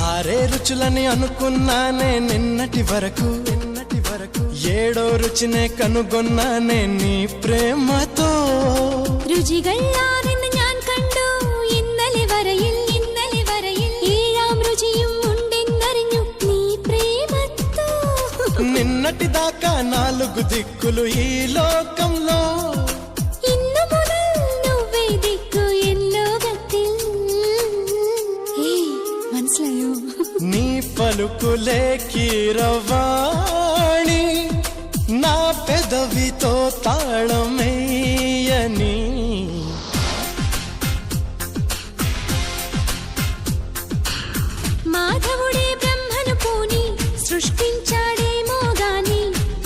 Speaker 8: 6 రుచులని అనుకున్నానే నిన్నటి వరకు 7వ రుచినే కనుగొన్నానే నీ ప్రేమతో
Speaker 4: രുചികള്ള നിന്ന് ഞാൻ കണ്ടു ഇന്നലെ വരയിൽ 7ാം രുചിയും ഉണ്ടെന്നറിഞ്ഞു നീ പ്രേമത്തോ
Speaker 8: నిన్నటి దాకా 4 దిక్కులు ఈ లోకంలో
Speaker 4: ഇന്നു മുതൽ నువ్వే దిక్కు ఎన్ లోകത്തിൽ മനസ്സിലായോ
Speaker 8: నీ పలుకులే కీరవాణి నా పెదవితో తాళమేయని
Speaker 4: మాధవుడే బ్రహ్మను పూని సృష్టించాడేమో గాని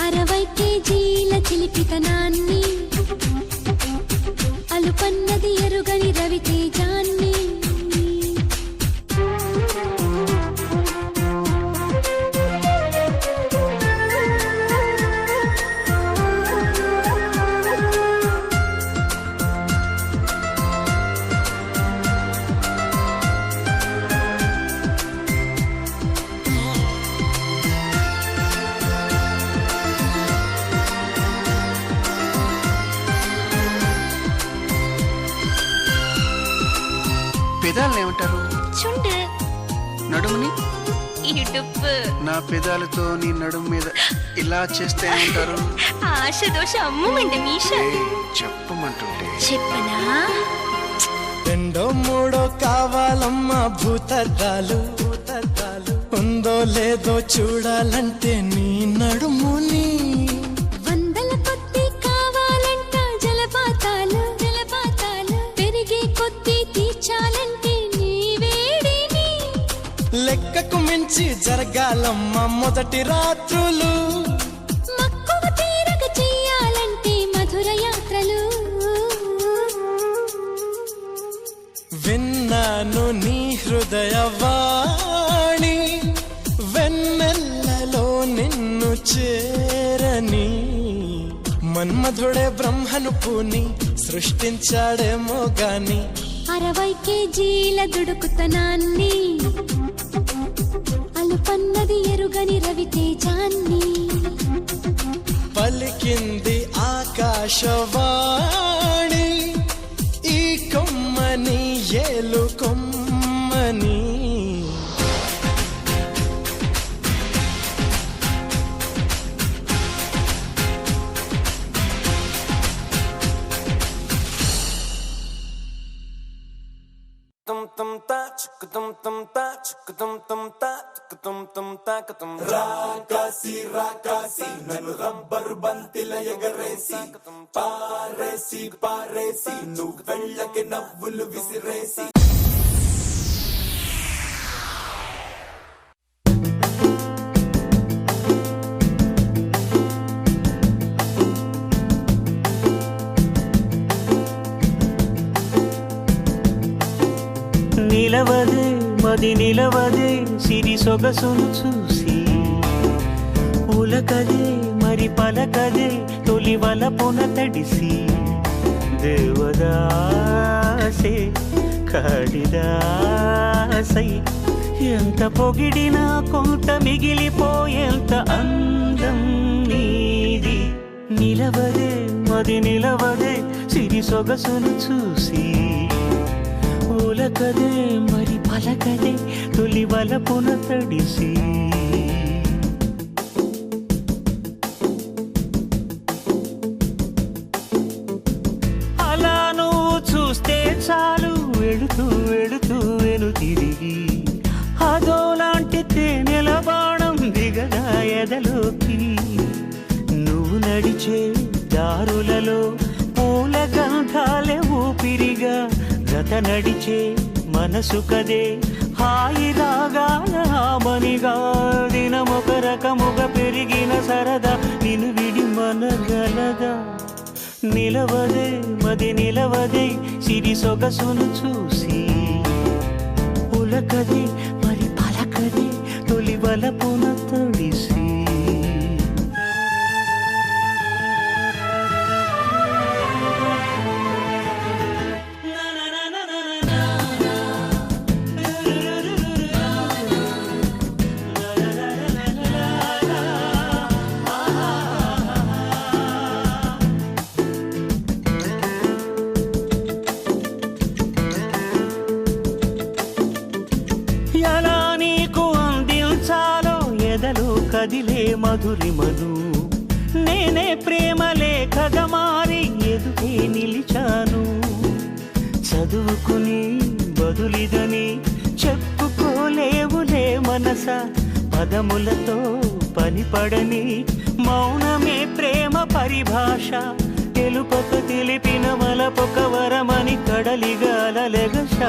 Speaker 4: 60 కేజీల చిలిపితనాన్ని అలుపన్నది ఎరుగని రవితేజాన్ని
Speaker 9: పెదాలను ఏమంటారు?
Speaker 4: చుండు.
Speaker 9: నడుముని?
Speaker 4: ఇడుపు.
Speaker 9: నా పెదాలతో నీ నడుము మీద ఇలా చేస్తే ఏమంటారు?
Speaker 4: ఆశ దోష అమ్ముమండి మీష.
Speaker 9: చెప్పమంటుంటే
Speaker 4: చెప్పనా?
Speaker 8: రెండో మూడో కావాలమ్మా భూతద్దాలు ఉందో లేదో చూడాలంటే నీ నడుముని.
Speaker 7: వందల కొద్ది కావాలంట జలపాతాలు పెరిగే కొద్ది తీర్చాలంటే నీ వేడిని.
Speaker 8: లెక్కకు మించి జరగాలమ్మా మొదటి రాత్రులు.
Speaker 7: మక్కువ తీరక చెయ్యాలంటే మధుర యాత్రలు.
Speaker 8: విన్నాను నీ హృదయవాణి వెన్నెల్లలో నిన్ను చేరని. మన్మధుడే బ్రహ్మను పూని సృష్టించాడేమో గాని
Speaker 7: 60 కేజీల దుడుకుతనాన్ని అలుపన్నది ఎరుగని రవితేజాన్ని.
Speaker 8: పలికింది ఆకాశవాణి ఈ కొమ్మని ఏలు కొమ్మని.
Speaker 3: రాకాసి రాకాసి నన్ను రబ్బరు బంతిల ఎగరేసి పారేసి పారేసి నువ్వు వెళ్ళకి నవ్వులు విసిరేసి.
Speaker 6: నిలవదే మది నిలవదే సిరి సొగసును చూసి. ఉలకదే మరి పలకదే తొలి వలపున తడిసి. దేవదాసే కాళిదాసై ఎంత పొగిడినా కొంత మిగిలిపోయేంత అందం నీది. నిలవదే మది నిలవదే సిరి సొగసును చూసి. ఉలకదే మరి పలకదే తొలి వలపున తడిసి. అలా నువ్వు చూస్తే చాలు వెళుతూ వెళుతూ వెను తిరిగి. అదోలాంటి తేనెల బాణం దిగదా ఎదలోకి. నువ్వు నడిచే దారులలో పూల గంధాలే ఊపిరిగా. గత నడిచే మనసు కదే హాయి రాగాల ఆమనిగా. దినమొక రకముగా పెరిగిన సరదా నిన్ను విడి మనగలదా. నిలవదే మది నిలవదే సిరి సొగసును చూసి. ఉలకదే మరి పలకదే తొలి వలపున తడిసి. ఎలా నీకు అందించాలో ఎదలో కదిలే మధురిమను. నేనే ప్రేమ లేఖగా మారి ఎదుటే నిలిచాను. చదువుకుని బదులిదని చెప్పుకోలేవులే మనస. పదములతో పనిపడని మౌనమే ప్రేమ పరిభాష. తెలుపక తెలిపిన మలపొక వరమని కడలిగాలెగష.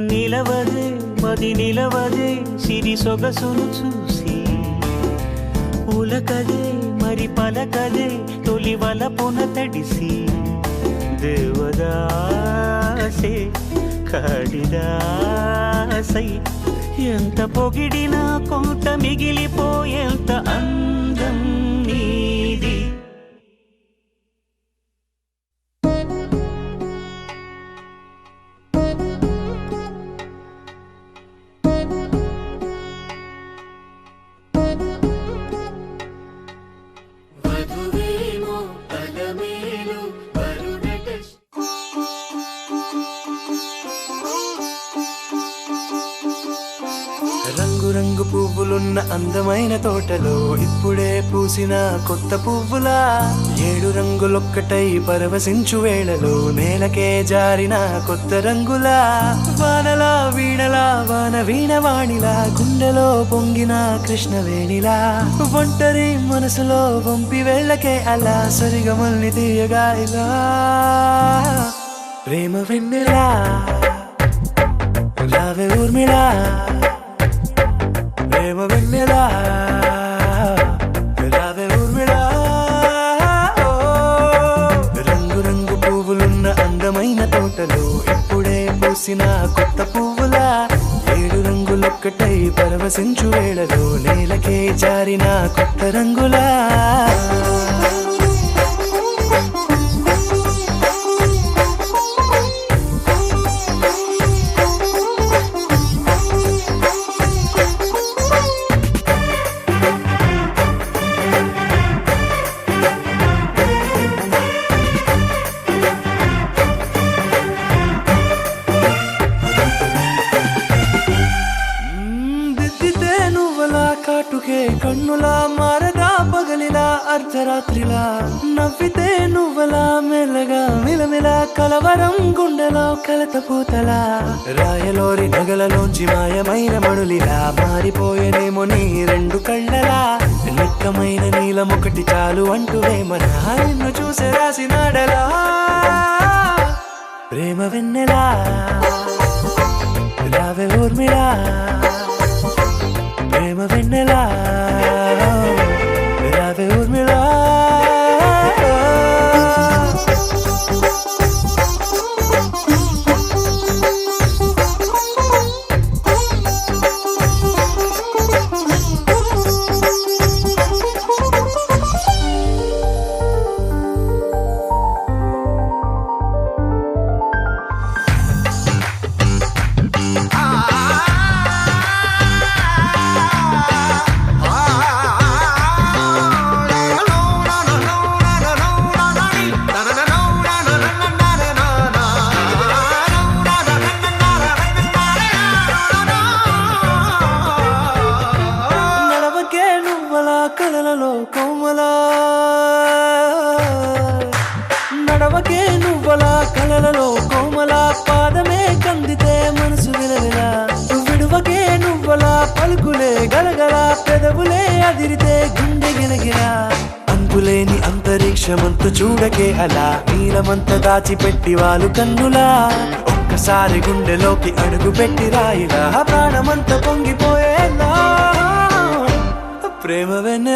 Speaker 6: నిలవదే మది నిలవదే సిరి సొగసును చూసి. ఉలకదే మరి పలకదే తొలి వలపున తడిసి. దేవదాసే కాళిదాసై ఎంత పొగిడినా కొంత మిగిలిపోయేంత అందం నీది.
Speaker 8: పువ్వులున్న అందమైన తోటలో ఇప్పుడే పూసిన కొత్త పువ్వులా 7 రంగులొక్కటై పరవశించు వేళలో నేలకే జారిన కొత్త రంగులా వానలా వీణలా వాన వీణవాణిలా గుండెలో పొంగిన కృష్ణవేణిలా ఒంటరి మనసులో వంపి వెళ్ళకే అలా సరిగమల్ని తీయగా ఇలా ప్రేమ వెన్నెలా రావే ఊర్మిళా ప్రేమ వెన్నెలా రావే ఊర్మిళా రంగు రంగు పువ్వులున్న అందమైన తోటలో ఇప్పుడే పూసిన కొత్త పువ్వులా 7 రంగులొక్కటై పరవశించు వేళలో నేలకే జారిన కొత్త రంగులా కాటుకే కన్నులా మారగా పగలిలా అర్ధరాత్రిలా నవ్వితే నువ్వలా మెల్లగా మిలమిలా కలవరం గుండెలో కలత పూతలా రాయలోరి నగలలోంచి మాయమైన మణులిలా మారిపోయేనేమో నీ 2 కళ్ళలా నిక్కమైన నీలం ఒకటి చాలు అంటూ వేమనా నిన్ను చూసే రాసినాడలా ప్రేమ వెన్నెలా రావే ఊర్మిళా ప్రేమ వెన్నెలా రావే ఊర్మిళా కలలలో కోమలా నడవకే నువ్వలా కలలలో కోమలా పాదమే కందితే మనసు విలవిలా విడువకే నువ్వలా పలుకులే గలగల పెదవులే అదిరితే గుండె గిలగిలా అంతులేని అంతరిక్షమంత చూడకే అలా నీలమంత దాచిపెట్టి వాళ్ళు కన్నులా ఒక్కసారి గుండెలోకి అడుగు పెట్టి రాయిలా ప్రాణమంత పొంగిపోయేలా ప్రేమ వెన్నెలా